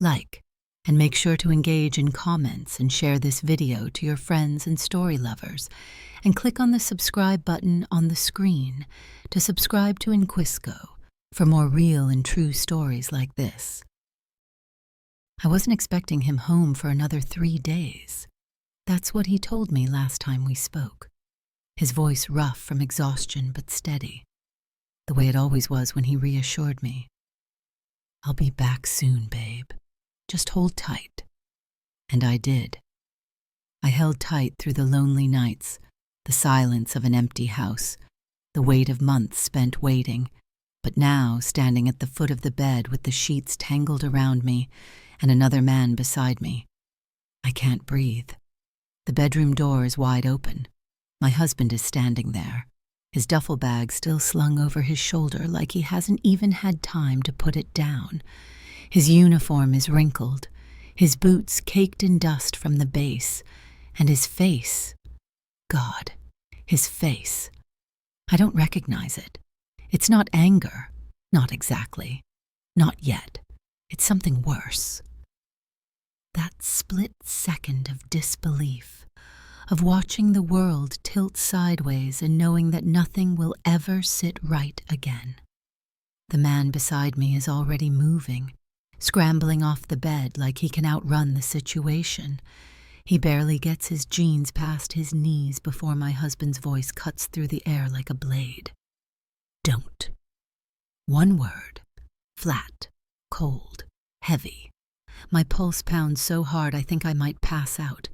like, and make sure to engage in comments and share this video to your friends and story lovers, and click on the subscribe button on the screen to subscribe to Inquisco for more real and true stories like this. I wasn't expecting him home for another 3 days. That's what he told me last time we spoke. His voice rough from exhaustion but steady, the way it always was when he reassured me. "I'll be back soon, babe. Just hold tight." And I did. I held tight through the lonely nights, the silence of an empty house, the weight of months spent waiting, but now standing at the foot of the bed with the sheets tangled around me and another man beside me. I can't breathe. The bedroom door is wide open. My husband is standing there, his duffel bag still slung over his shoulder like he hasn't even had time to put it down. His uniform is wrinkled, his boots caked in dust from the base, and his face. God, his face. I don't recognize it. It's not anger. Not exactly. Not yet. It's something worse. That split second of disbelief, of watching the world tilt sideways and knowing that nothing will ever sit right again. The man beside me is already moving, scrambling off the bed like he can outrun the situation. He barely gets his jeans past his knees before my husband's voice cuts through the air like a blade. Don't. One word. Flat, cold, heavy. My pulse pounds so hard I think I might pass out.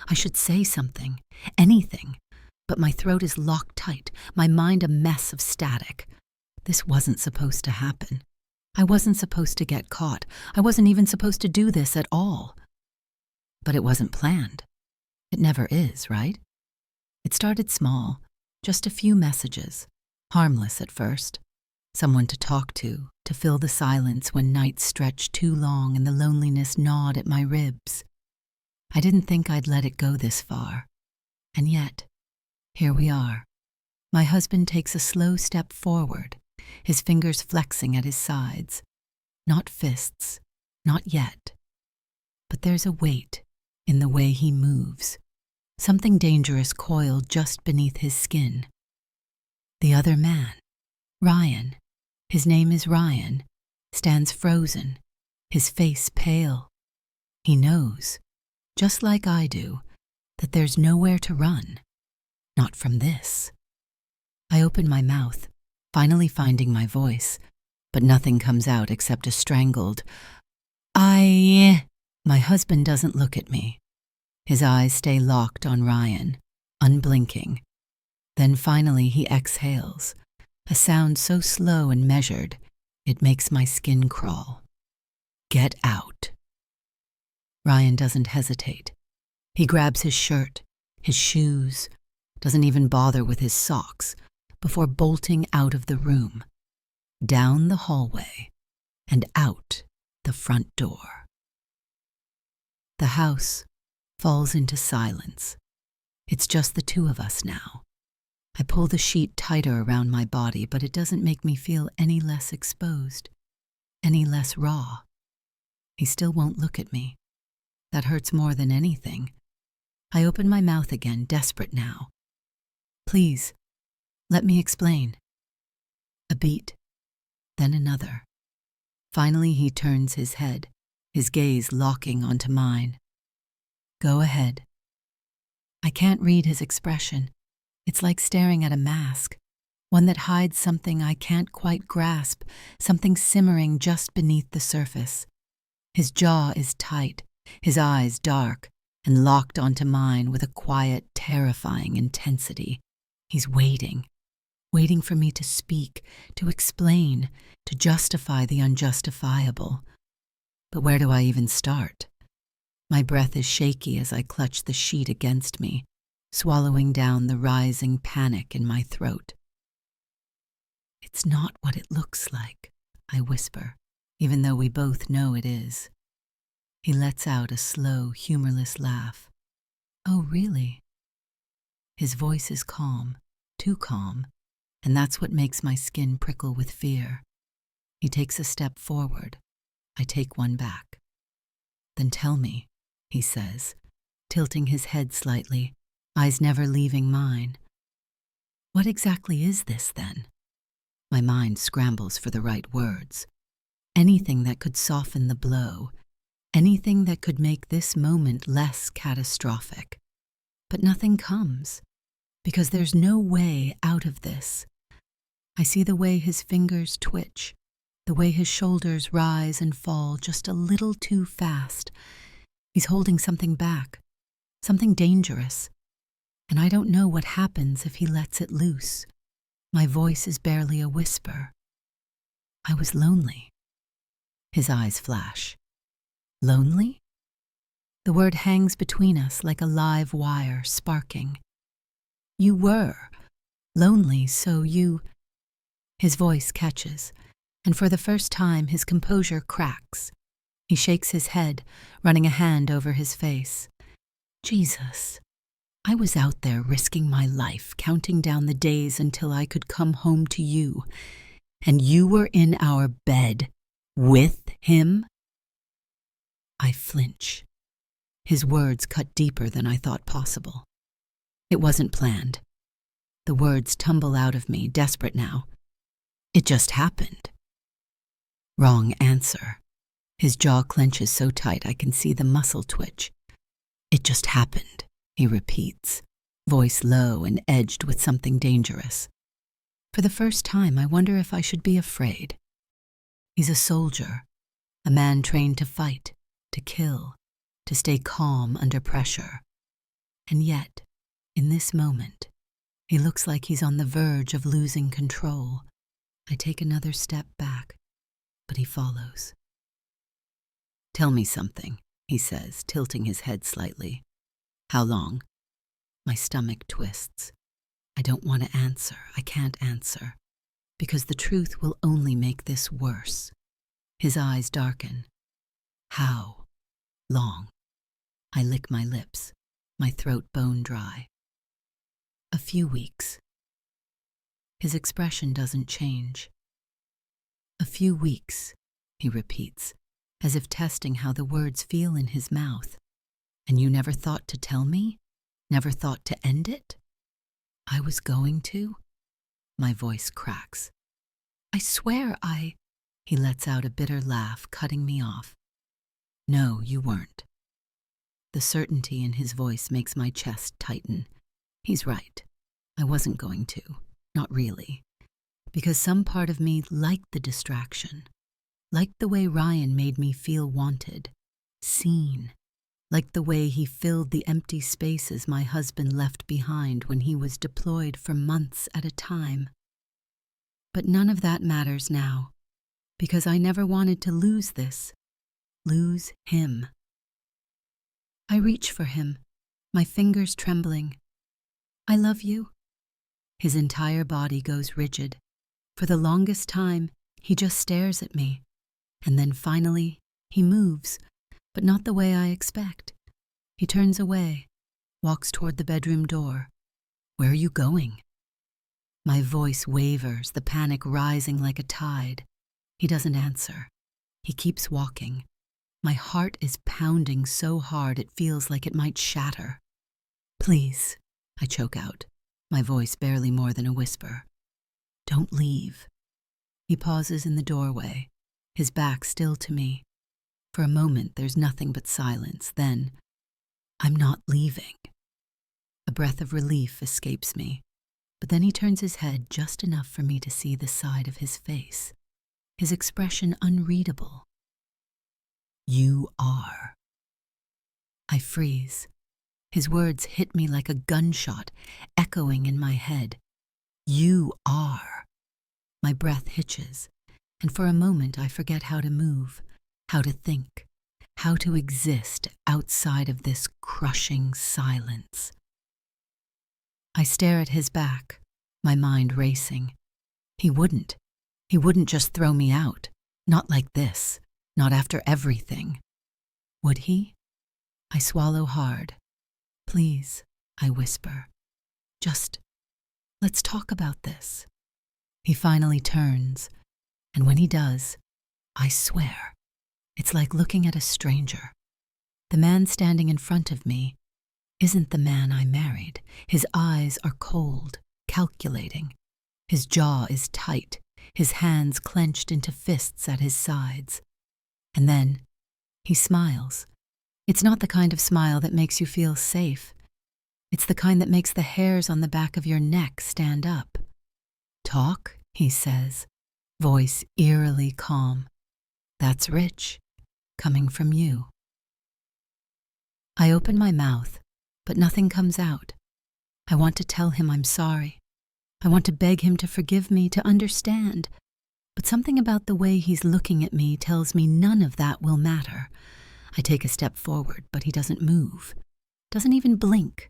I should say something, anything, but my throat is locked tight, my mind a mess of static. This wasn't supposed to happen. I wasn't supposed to get caught. I wasn't even supposed to do this at all. But it wasn't planned. It never is, right? It started small, just a few messages, harmless at first. Someone to talk to fill the silence when nights stretched too long and the loneliness gnawed at my ribs. I didn't think I'd let it go this far. And yet, here we are. My husband takes a slow step forward, his fingers flexing at his sides. Not fists, not yet. But there's a weight in the way he moves, something dangerous coiled just beneath his skin. The other man, Ryan, his name is Ryan, stands frozen, his face pale. He knows, just like I do, that there's nowhere to run. Not from this. I open my mouth, finally finding my voice, but nothing comes out except a strangled, My husband doesn't look at me. His eyes stay locked on Ryan, unblinking. Then finally he exhales, a sound so slow and measured, it makes my skin crawl. Get out. Ryan doesn't hesitate. He grabs his shirt, his shoes, doesn't even bother with his socks, before bolting out of the room, down the hallway, and out the front door. The house falls into silence. It's just the two of us now. I pull the sheet tighter around my body, but it doesn't make me feel any less exposed, any less raw. He still won't look at me. That hurts more than anything. I open my mouth again, desperate now. Please, let me explain. A beat, then another. Finally he turns his head, his gaze locking onto mine. Go ahead. I can't read his expression. It's like staring at a mask, one that hides something I can't quite grasp, something simmering just beneath the surface. His jaw is tight, his eyes dark, and locked onto mine with a quiet, terrifying intensity. He's waiting for me to speak, to explain, to justify the unjustifiable. But where do I even start? My breath is shaky as I clutch the sheet against me, swallowing down the rising panic in my throat. It's not what it looks like, I whisper, even though we both know it is. He lets out a slow, humorless laugh. Oh, really? His voice is calm, too calm, and that's what makes my skin prickle with fear. He takes a step forward. I take one back. Then tell me, he says, tilting his head slightly, eyes never leaving mine. What exactly is this, then? My mind scrambles for the right words. Anything that could soften the blow, anything that could make this moment less catastrophic. But nothing comes, because there's no way out of this. I see the way his fingers twitch, the way his shoulders rise and fall just a little too fast. He's holding something back, something dangerous, and I don't know what happens if he lets it loose. My voice is barely a whisper. I was lonely. His eyes flash. Lonely? The word hangs between us like a live wire, sparking. You were lonely, so you... His voice catches, and for the first time his composure cracks. He shakes his head, running a hand over his face. Jesus, I was out there risking my life, counting down the days until I could come home to you, and you were in our bed with him? I flinch. His words cut deeper than I thought possible. It wasn't planned. The words tumble out of me, desperate now. It just happened. Wrong answer. His jaw clenches so tight I can see the muscle twitch. It just happened, he repeats, voice low and edged with something dangerous. For the first time, I wonder if I should be afraid. He's a soldier, a man trained to fight, to kill, to stay calm under pressure. And yet, in this moment, he looks like he's on the verge of losing control. I take another step back, but he follows. Tell me something, he says, tilting his head slightly. How long? My stomach twists. I don't want to answer. I can't answer, because the truth will only make this worse. His eyes darken. How long? I lick my lips, my throat bone dry. A few weeks. His expression doesn't change. A few weeks, he repeats, as if testing how the words feel in his mouth. And you never thought to tell me? Never thought to end it? I was going to? My voice cracks. I swear He lets out a bitter laugh, cutting me off. No, you weren't. The certainty in his voice makes my chest tighten. He's right. I wasn't going to. Not really. Because some part of me liked the distraction. Liked the way Ryan made me feel wanted, seen. Liked the way he filled the empty spaces my husband left behind when he was deployed for months at a time. But none of that matters now, because I never wanted to lose this. Lose him. I reach for him, my fingers trembling. I love you. His entire body goes rigid. For the longest time, he just stares at me. And then finally, he moves, but not the way I expect. He turns away, walks toward the bedroom door. Where are you going? My voice wavers, the panic rising like a tide. He doesn't answer. He keeps walking. My heart is pounding so hard it feels like it might shatter. Please, I choke out, my voice barely more than a whisper. Don't leave. He pauses in the doorway, his back still to me. For a moment, there's nothing but silence. Then, I'm not leaving. A breath of relief escapes me, but then he turns his head just enough for me to see the side of his face, his expression unreadable. You are. I freeze. His words hit me like a gunshot, echoing in my head. You are. My breath hitches, and for a moment I forget how to move, how to think, how to exist outside of this crushing silence. I stare at his back, my mind racing. He wouldn't just throw me out. Not like this. Not after everything. Would he? I swallow hard. Please, I whisper. Just, let's talk about this. He finally turns, and when he does, I swear, it's like looking at a stranger. The man standing in front of me isn't the man I married. His eyes are cold, calculating. His jaw is tight, his hands clenched into fists at his sides. And then he smiles. It's not the kind of smile that makes you feel safe. It's the kind that makes the hairs on the back of your neck stand up. "Talk," he says, voice eerily calm. "That's rich, coming from you." I open my mouth, but nothing comes out. I want to tell him I'm sorry. I want to beg him to forgive me, to understand. But something about the way he's looking at me tells me none of that will matter. I take a step forward, but he doesn't move, doesn't even blink,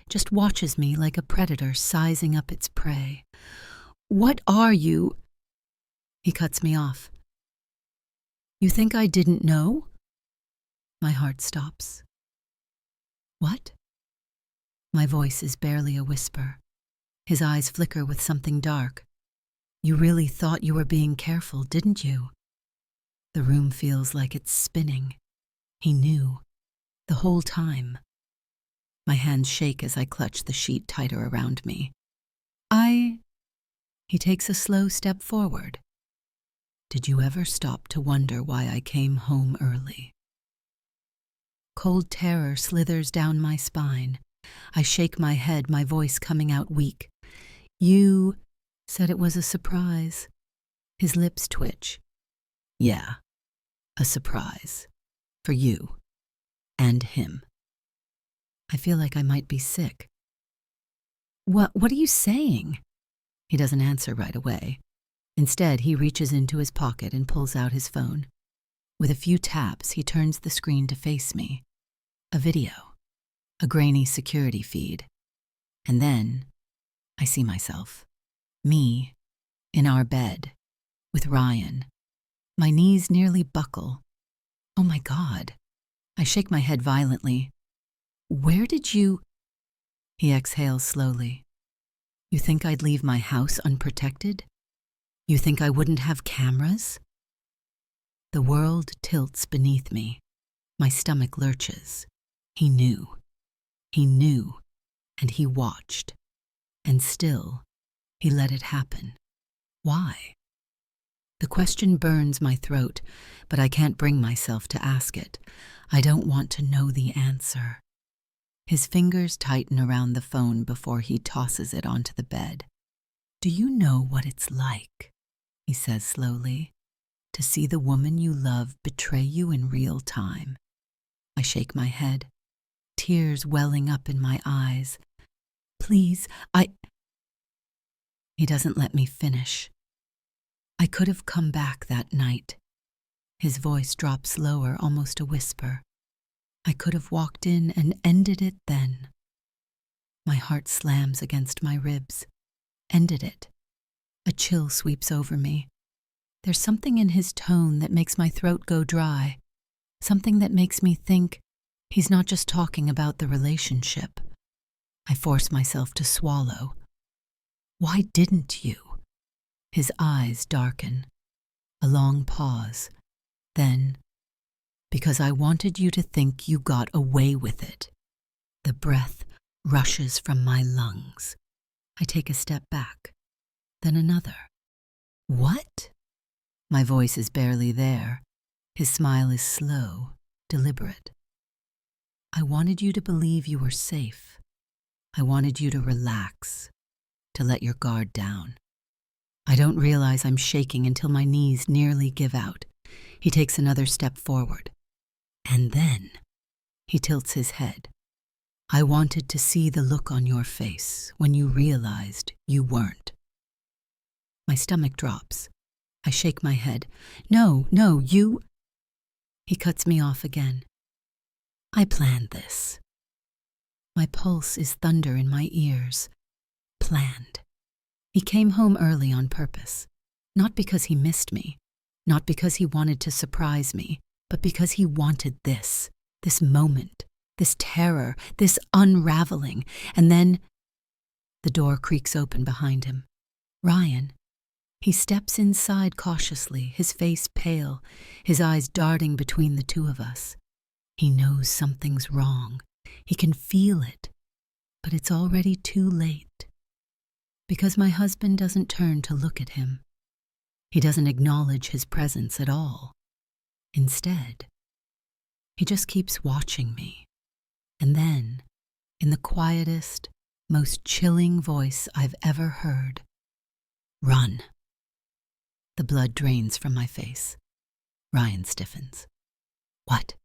just watches me like a predator sizing up its prey. "What are you?" He cuts me off. "You think I didn't know?" My heart stops. "What?" My voice is barely a whisper. His eyes flicker with something dark. "You really thought you were being careful, didn't you?" The room feels like it's spinning. He knew. The whole time. My hands shake as I clutch the sheet tighter around me. He takes a slow step forward. "Did you ever stop to wonder why I came home early?" Cold terror slithers down my spine. I shake my head, my voice coming out weak. "You said it was a surprise." His lips twitch. "Yeah, a surprise. For you. And him." I feel like I might be sick. What are you saying?" He doesn't answer right away. Instead, he reaches into his pocket and pulls out his phone. With a few taps, he turns the screen to face me. A video. A grainy security feed. And then I see myself. Me, in our bed, with Ryan. My knees nearly buckle. Oh my God. I shake my head violently. "Where did you—" He exhales slowly. "You think I'd leave my house unprotected? You think I wouldn't have cameras?" The world tilts beneath me. My stomach lurches. He knew. He knew, and he watched. And still, he let it happen. Why? The question burns my throat, but I can't bring myself to ask it. I don't want to know the answer. His fingers tighten around the phone before he tosses it onto the bed. "Do you know what it's like," he says slowly, "to see the woman you love betray you in real time?" I shake my head, tears welling up in my eyes. "Please, He doesn't let me finish. "I could have come back that night." His voice drops lower, almost a whisper. "I could have walked in and ended it then." My heart slams against my ribs. Ended it. A chill sweeps over me. There's something in his tone that makes my throat go dry. Something that makes me think he's not just talking about the relationship. I force myself to swallow. "Why didn't you?" His eyes darken. A long pause. Then, "Because I wanted you to think you got away with it." The breath rushes from my lungs. I take a step back, then another. "What?" My voice is barely there. His smile is slow, deliberate. "I wanted you to believe you were safe. I wanted you to relax, to let your guard down." I don't realize I'm shaking until my knees nearly give out. He takes another step forward. "And then," he tilts his head, "I wanted to see the look on your face when you realized you weren't." My stomach drops. I shake my head. No, you..." He cuts me off again. "I planned this." My pulse is thunder in my ears. Planned. He came home early on purpose. Not because he missed me. Not because he wanted to surprise me, but because he wanted this moment, this terror, this unraveling. And then the door creaks open behind him. Ryan. He steps inside cautiously, his face pale, his eyes darting between the two of us. He knows something's wrong. He can feel it, but it's already too late. Because my husband doesn't turn to look at him. He doesn't acknowledge his presence at all. Instead, he just keeps watching me. And then, in the quietest, most chilling voice I've ever heard, "Run." The blood drains from my face. Ryan stiffens. "What?"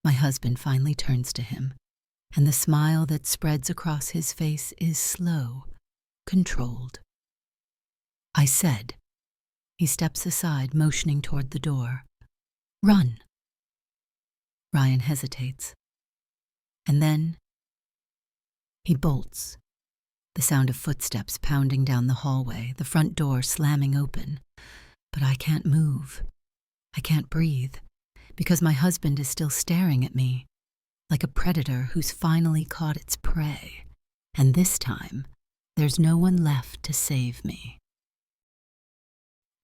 My husband finally turns to him, and the smile that spreads across his face is slow, controlled. "I said." He steps aside, motioning toward the door. "Run." Ryan hesitates. And then he bolts. The sound of footsteps pounding down the hallway, the front door slamming open. But I can't move. I can't breathe, because my husband is still staring at me, like a predator who's finally caught its prey. And this time, there's no one left to save me.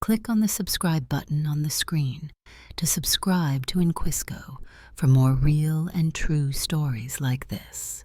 Click on the subscribe button on the screen to subscribe to Inquisco for more real and true stories like this.